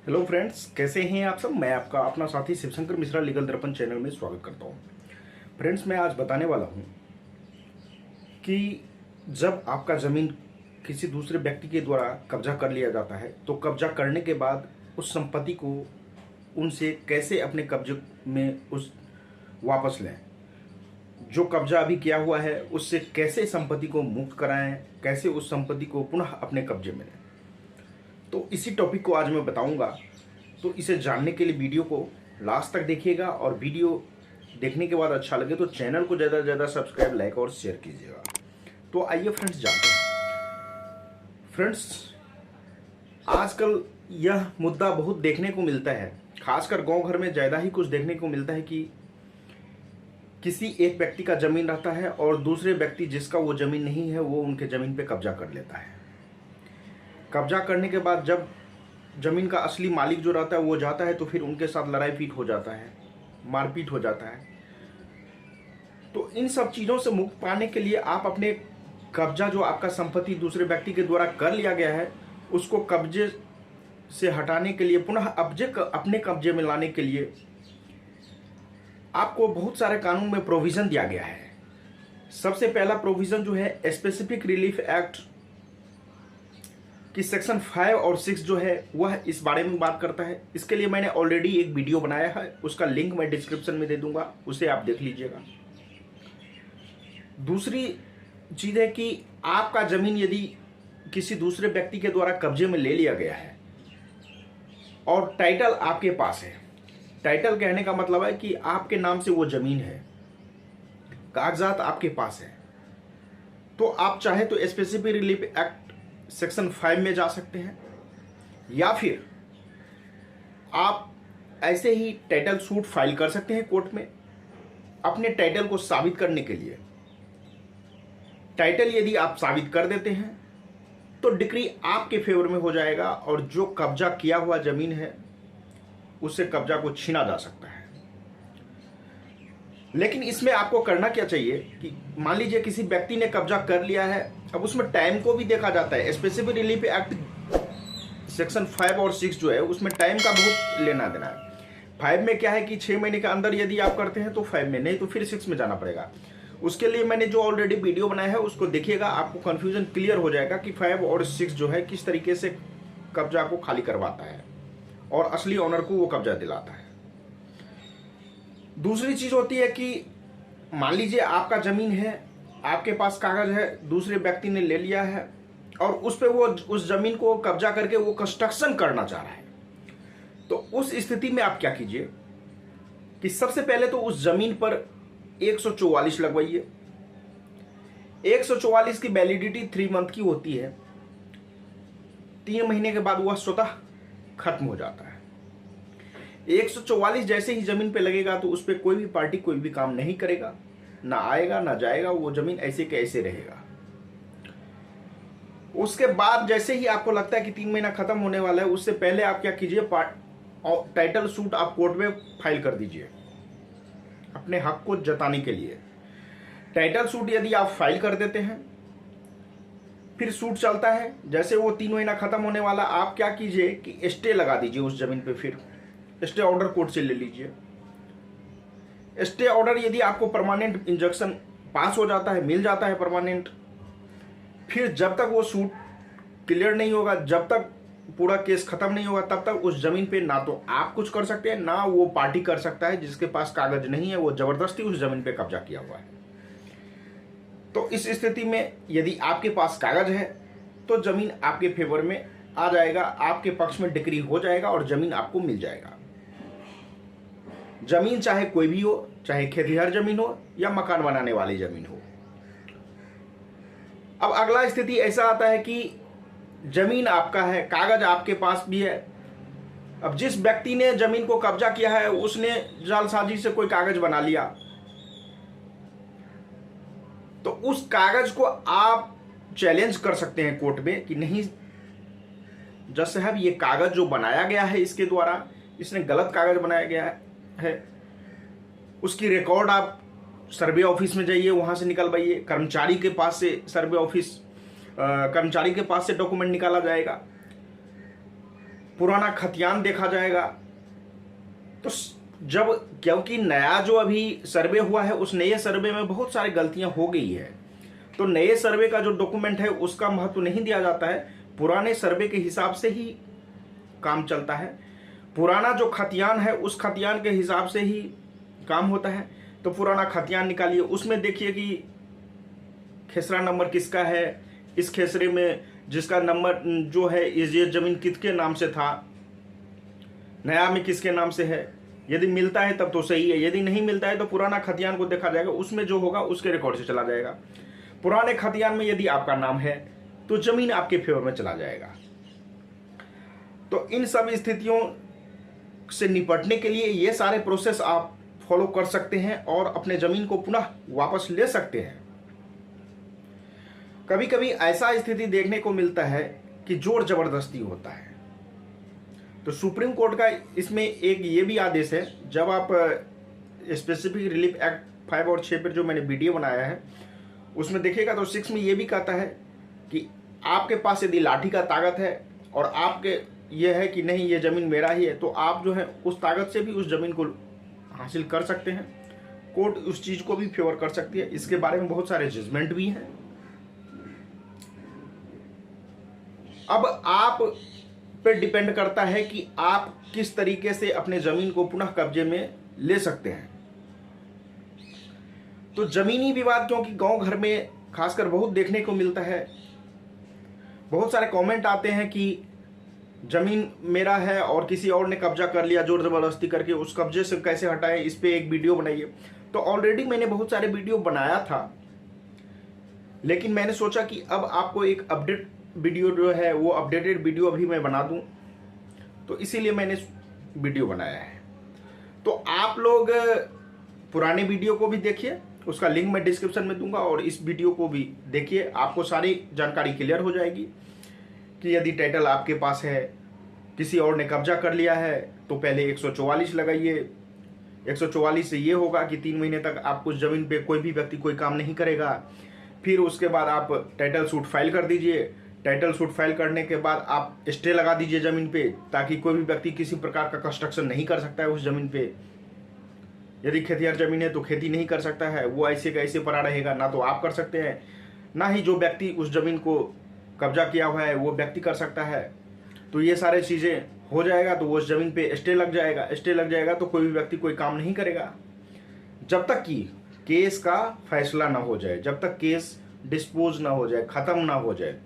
Hello friends, कैसे हैं आप सब। मैं आपका अपना साथी शिवशंकर मिश्रा लीगल दर्पण चैनल में स्वागत करता हूं। फ्रेंड्स, मैं आज बताने वाला हूं कि जब आपका ज़मीन किसी दूसरे व्यक्ति के द्वारा कब्जा कर लिया जाता है तो कब्जा करने के बाद उस संपत्ति को उनसे कैसे अपने कब्जे में उस वापस लें। जो कब्जा अभी किया हुआ है उससे कैसे संपत्ति को मुक्त कराएं, कैसे उस संपत्ति को पुनः अपने कब्जे में लें। तो इसी टॉपिक को आज मैं बताऊंगा। तो इसे जानने के लिए वीडियो को लास्ट तक देखिएगा और वीडियो देखने के बाद अच्छा लगे तो चैनल को ज़्यादा से ज़्यादा सब्सक्राइब, लाइक और शेयर कीजिएगा। तो आइए फ्रेंड्स, जानते हैं। फ्रेंड्स, आजकल यह मुद्दा बहुत देखने को मिलता है, खासकर गांव घर में ज़्यादा ही कुछ देखने को मिलता है कि किसी एक व्यक्ति का ज़मीन रहता है और दूसरे व्यक्ति जिसका वो ज़मीन नहीं है वो उनके ज़मीन पे कब्जा कर लेता है। कब्जा करने के बाद जब ज़मीन का असली मालिक जो रहता है वो जाता है तो फिर उनके साथ लड़ाई पीट हो जाता है, मारपीट हो जाता है। तो इन सब चीज़ों से मुक्त पाने के लिए आप अपने कब्जा जो आपका संपत्ति दूसरे व्यक्ति के द्वारा कर लिया गया है उसको कब्जे से हटाने के लिए, पुनः अपने कब्जे में लाने के लिए आपको बहुत सारे कानून में प्रोविज़न दिया गया है। सबसे पहला प्रोविज़न जो है स्पेसिफिक रिलीफ एक्ट कि सेक्शन 5 और 6 जो है वह इस बारे में बात करता है। इसके लिए मैंने ऑलरेडी एक वीडियो बनाया है, उसका लिंक मैं डिस्क्रिप्शन में दे दूंगा, उसे आप देख लीजिएगा। दूसरी चीज़ है कि आपका ज़मीन यदि किसी दूसरे व्यक्ति के द्वारा कब्जे में ले लिया गया है और टाइटल आपके पास है, टाइटल कहने का मतलब है कि आपके नाम से वो ज़मीन है, कागजात आपके पास है, तो आप चाहे तो स्पेसिफिक रिलीफ एक्ट सेक्शन 5 में जा सकते हैं या फिर आप ऐसे ही टाइटल सूट फाइल कर सकते हैं कोर्ट में अपने टाइटल को साबित करने के लिए। टाइटल यदि आप साबित कर देते हैं तो डिक्री आपके फेवर में हो जाएगा और जो कब्जा किया हुआ ज़मीन है उससे कब्जा को छीना जा सकता है। लेकिन इसमें आपको करना क्या चाहिए कि मान लीजिए किसी व्यक्ति ने कब्जा कर लिया है, अब उसमें टाइम को भी देखा जाता है। स्पेसिफिक रिलीफ एक्ट सेक्शन 5 और 6 जो है उसमें टाइम का बहुत लेना देना है। 5 में क्या है कि 6 महीने के अंदर यदि आप करते हैं तो 5 में, नहीं तो फिर 6 में जाना पड़ेगा। उसके लिए मैंने जो ऑलरेडी वीडियो बनाया है उसको देखिएगा, आपको कन्फ्यूजन क्लियर हो जाएगा कि 5 और 6 जो है किस तरीके से कब्जा को खाली करवाता है और असली ऑनर को वो कब्जा दिलाता है। दूसरी चीज होती है कि मान लीजिए आपका जमीन है, आपके पास कागज है, दूसरे व्यक्ति ने ले लिया है और उस पे वो उस जमीन को कब्जा करके वो कंस्ट्रक्शन करना चाह रहा है। तो उस स्थिति में आप क्या कीजिए कि सबसे पहले तो उस जमीन पर 144 लगवाइए। 144 की वैलिडिटी 3 मंथ की होती है, 3 महीने के बाद वह स्वतः खत्म हो जाता है। 144 जैसे ही जमीन पे लगेगा तो उस पर कोई भी पार्टी कोई भी काम नहीं करेगा, ना आएगा ना जाएगा, वो जमीन ऐसे के ऐसे रहेगा। उसके बाद जैसे ही आपको लगता है कि 3 महीना खत्म होने वाला है, उससे पहले आप क्या कीजिए, टाइटल सूट आप कोर्ट में फाइल कर दीजिए अपने हक को जताने के लिए। टाइटल सूट यदि आप फाइल कर देते हैं फिर सूट चलता है, जैसे वो 3 महीना खत्म होने वाला, आप क्या कीजिए कि स्टे लगा दीजिए उस जमीन पे। फिर स्टे ऑर्डर कोर्ट से ले लीजिए। स्टे ऑर्डर यदि आपको परमानेंट इंजंक्शन पास हो जाता है, मिल जाता है परमानेंट, फिर जब तक वो सूट क्लियर नहीं होगा, जब तक पूरा केस खत्म नहीं होगा, तब तक उस जमीन पे ना तो आप कुछ कर सकते हैं ना वो पार्टी कर सकता है जिसके पास कागज नहीं है, वो जबरदस्ती उस जमीन पे कब्जा किया हुआ है। तो इस स्थिति में यदि आपके पास कागज है तो जमीन आपके फेवर में आ जाएगा, आपके पक्ष में डिक्री हो जाएगा और जमीन आपको मिल जाएगा। जमीन चाहे कोई भी हो, चाहे खेतिहर जमीन हो या मकान बनाने वाली जमीन हो। अब अगला स्थिति ऐसा आता है कि जमीन आपका है, कागज आपके पास भी है। अब जिस व्यक्ति ने जमीन को कब्जा किया है उसने जालसाजी से कोई कागज बना लिया, तो उस कागज को आप चैलेंज कर सकते हैं कोर्ट में कि नहीं जज साहब, ये कागज जो बनाया गया है इसके द्वारा, इसने गलत कागज बनाया गया है। उसकी रिकॉर्ड आप सर्वे ऑफिस में जाइए, वहां से निकलवाइए, कर्मचारी के पास से कर्मचारी के पास से डॉक्यूमेंट निकाला जाएगा। पुराना खतियान देखा जाएगा। तो जब, क्योंकि नया जो अभी सर्वे हुआ है उस नए सर्वे में बहुत सारी गलतियां हो गई है, तो नए सर्वे का जो डॉक्यूमेंट है उसका महत्व नहीं दिया जाता है, पुराने सर्वे के हिसाब से ही काम चलता है। पुराना जो खतियान है उस खतियान के हिसाब से ही काम होता है। तो पुराना खतियान निकालिए, उसमें देखिए कि खेसरा नंबर किसका है, इस खेसरे में जिसका नंबर जो है ये जमीन किसके नाम से था, नया में किसके नाम से है। यदि मिलता है तब तो सही है, यदि नहीं मिलता है तो पुराना खतियान को देखा जाएगा, उसमें जो होगा उसके रिकॉर्ड से चला जाएगा। पुराने खतियान में यदि आपका नाम है तो जमीन आपके फेवर में चला जाएगा। तो इन सब स्थितियों से निपटने के लिए ये सारे प्रोसेस आप फॉलो कर सकते हैं और अपने जमीन को पुनः वापस ले सकते हैं। कभी कभी ऐसा स्थिति देखने को मिलता है कि जोर जबरदस्ती होता है, तो सुप्रीम कोर्ट का इसमें एक ये भी आदेश है, जब आप स्पेसिफिक रिलीफ एक्ट 5 और 6 पर जो मैंने वीडियो बनाया है उसमें देखिएगा तो 6 में ये भी कहता है कि आपके पास यदि लाठी का ताकत है और आपके ये है कि नहीं ये ज़मीन मेरा ही है, तो आप जो है उस ताकत से भी उस ज़मीन को हासिल कर सकते हैं। कोर्ट उस चीज़ को भी फेवर कर सकती है। इसके बारे में बहुत सारे जजमेंट भी हैं। अब आप पे डिपेंड करता है कि आप किस तरीके से अपने ज़मीन को पुनः कब्जे में ले सकते हैं। तो ज़मीनी विवाद क्योंकि गांव घर में खासकर बहुत देखने को मिलता है, बहुत सारे कमेंट आते हैं कि ज़मीन मेरा है और किसी और ने कब्जा कर लिया जोर ज़बरदस्ती करके, उस कब्जे से कैसे हटाएं, इस पे एक वीडियो बनाइए। तो ऑलरेडी मैंने बहुत सारे वीडियो बनाया था, लेकिन मैंने सोचा कि अब आपको एक अपडेट वीडियो जो है वो अपडेटेड वीडियो अभी मैं बना दूं, तो इसीलिए मैंने वीडियो बनाया है। तो आप लोग पुराने वीडियो को भी देखिए, उसका लिंक मैं डिस्क्रिप्शन में दूंगा, और इस वीडियो को भी देखिए, आपको सारी जानकारी क्लियर हो जाएगी कि यदि टाइटल आपके पास है, किसी और ने कब्जा कर लिया है, तो पहले 144 लगाइए। 144 से ये होगा कि 3 महीने तक आपको ज़मीन पे कोई भी व्यक्ति कोई काम नहीं करेगा। फिर उसके बाद आप टाइटल सूट फाइल कर दीजिए। टाइटल सूट फाइल करने के बाद आप स्टे लगा दीजिए ज़मीन पे, ताकि कोई भी व्यक्ति किसी प्रकार का कंस्ट्रक्शन नहीं कर सकता है उस ज़मीन पे। यदि खेतिहर ज़मीन है तो खेती नहीं कर सकता है, वो ऐसे का ऐसे पड़ा रहेगा, ना तो आप कर सकते हैं, ना ही जो व्यक्ति उस ज़मीन को कब्जा किया हुआ है वो व्यक्ति कर सकता है। तो ये सारे चीज़ें हो जाएगा तो वो उस ज़मीन पे स्टे लग जाएगा। स्टे लग जाएगा तो कोई भी व्यक्ति कोई काम नहीं करेगा जब तक कि केस का फैसला ना हो जाए, जब तक केस डिस्पोज ना हो जाए, ख़त्म ना हो जाए।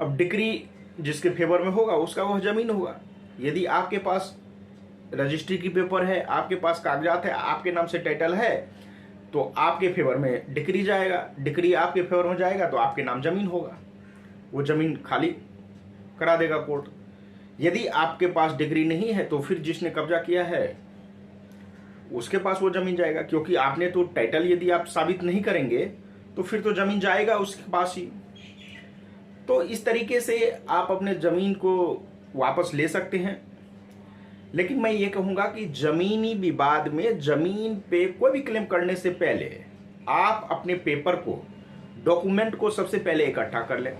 अब डिक्री जिसके फेवर में होगा उसका वह ज़मीन होगा। यदि आपके पास रजिस्ट्री की पेपर है, आपके पास कागजात है, आपके नाम से टाइटल है, तो आपके फेवर में डिक्री जाएगा। डिक्री आपके फेवर में जाएगा तो आपके नाम ज़मीन होगा, वो ज़मीन खाली करा देगा कोर्ट। यदि आपके पास डिग्री नहीं है तो फिर जिसने कब्जा किया है उसके पास वो ज़मीन जाएगा, क्योंकि आपने तो टाइटल यदि आप साबित नहीं करेंगे तो फिर तो ज़मीन जाएगा उसके पास ही। तो इस तरीके से आप अपने ज़मीन को वापस ले सकते हैं। लेकिन मैं ये कहूँगा कि ज़मीनी विवाद में ज़मीन पे कोई भी क्लेम करने से पहले आप अपने पेपर को, डॉक्यूमेंट को सबसे पहले इकट्ठा कर लें।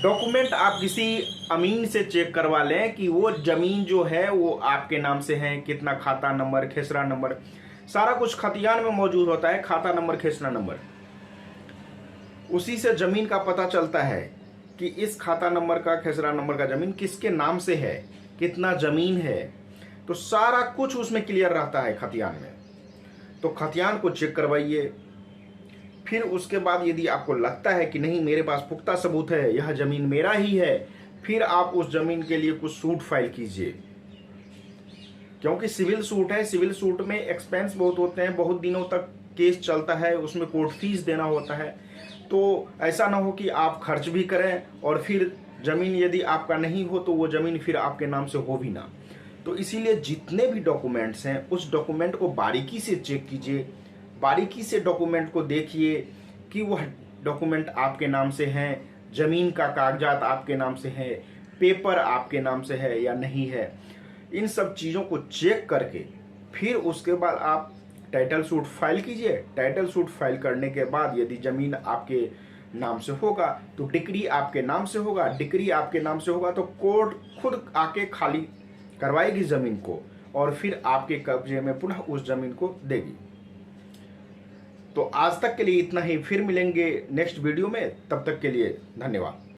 डॉक्यूमेंट आप किसी अमीन से चेक करवा लें कि वो ज़मीन जो है वो आपके नाम से है, कितना खाता नंबर, खेसरा नंबर, सारा कुछ खतियान में मौजूद होता है, खाता नंबर, खेसरा नंबर। उसी से ज़मीन का पता चलता है कि इस खाता नंबर का, खेसरा नंबर का ज़मीन किसके नाम से है, कितना ज़मीन है, तो सारा कुछ उसमें क्लियर रहता है खतियान में। तो खतियान को चेक करवाइए। फिर उसके बाद यदि आपको लगता है कि नहीं मेरे पास पुख्ता सबूत है, यह ज़मीन मेरा ही है, फिर आप उस ज़मीन के लिए कुछ सूट फाइल कीजिए। क्योंकि सिविल सूट है, सिविल सूट में एक्सपेंस बहुत होते हैं, बहुत दिनों तक केस चलता है, उसमें कोर्ट फीस देना होता है। तो ऐसा ना हो कि आप खर्च भी करें और फिर ज़मीन यदि आपका नहीं हो तो वो ज़मीन फिर आपके नाम से हो भी ना। तो इसीलिए जितने भी डॉक्यूमेंट्स हैं उस डॉक्यूमेंट को बारीकी से चेक कीजिए, बारीकी से डॉक्यूमेंट को देखिए कि वह डॉक्यूमेंट आपके नाम से हैं, ज़मीन का कागजात आपके नाम से है, पेपर आपके नाम से है या नहीं है। इन सब चीज़ों को चेक करके फिर उसके बाद आप टाइटल सूट फाइल कीजिए। टाइटल सूट फाइल करने के बाद यदि ज़मीन आपके नाम से होगा तो डिक्री आपके नाम से होगा, डिक्री आपके नाम से होगा तो कोर्ट खुद आके खाली करवाएगी ज़मीन को और फिर आपके कब्जे में पुनः उस ज़मीन को देगी। तो आज तक के लिए इतना ही, फिर मिलेंगे नेक्स्ट वीडियो में, तब तक के लिए धन्यवाद।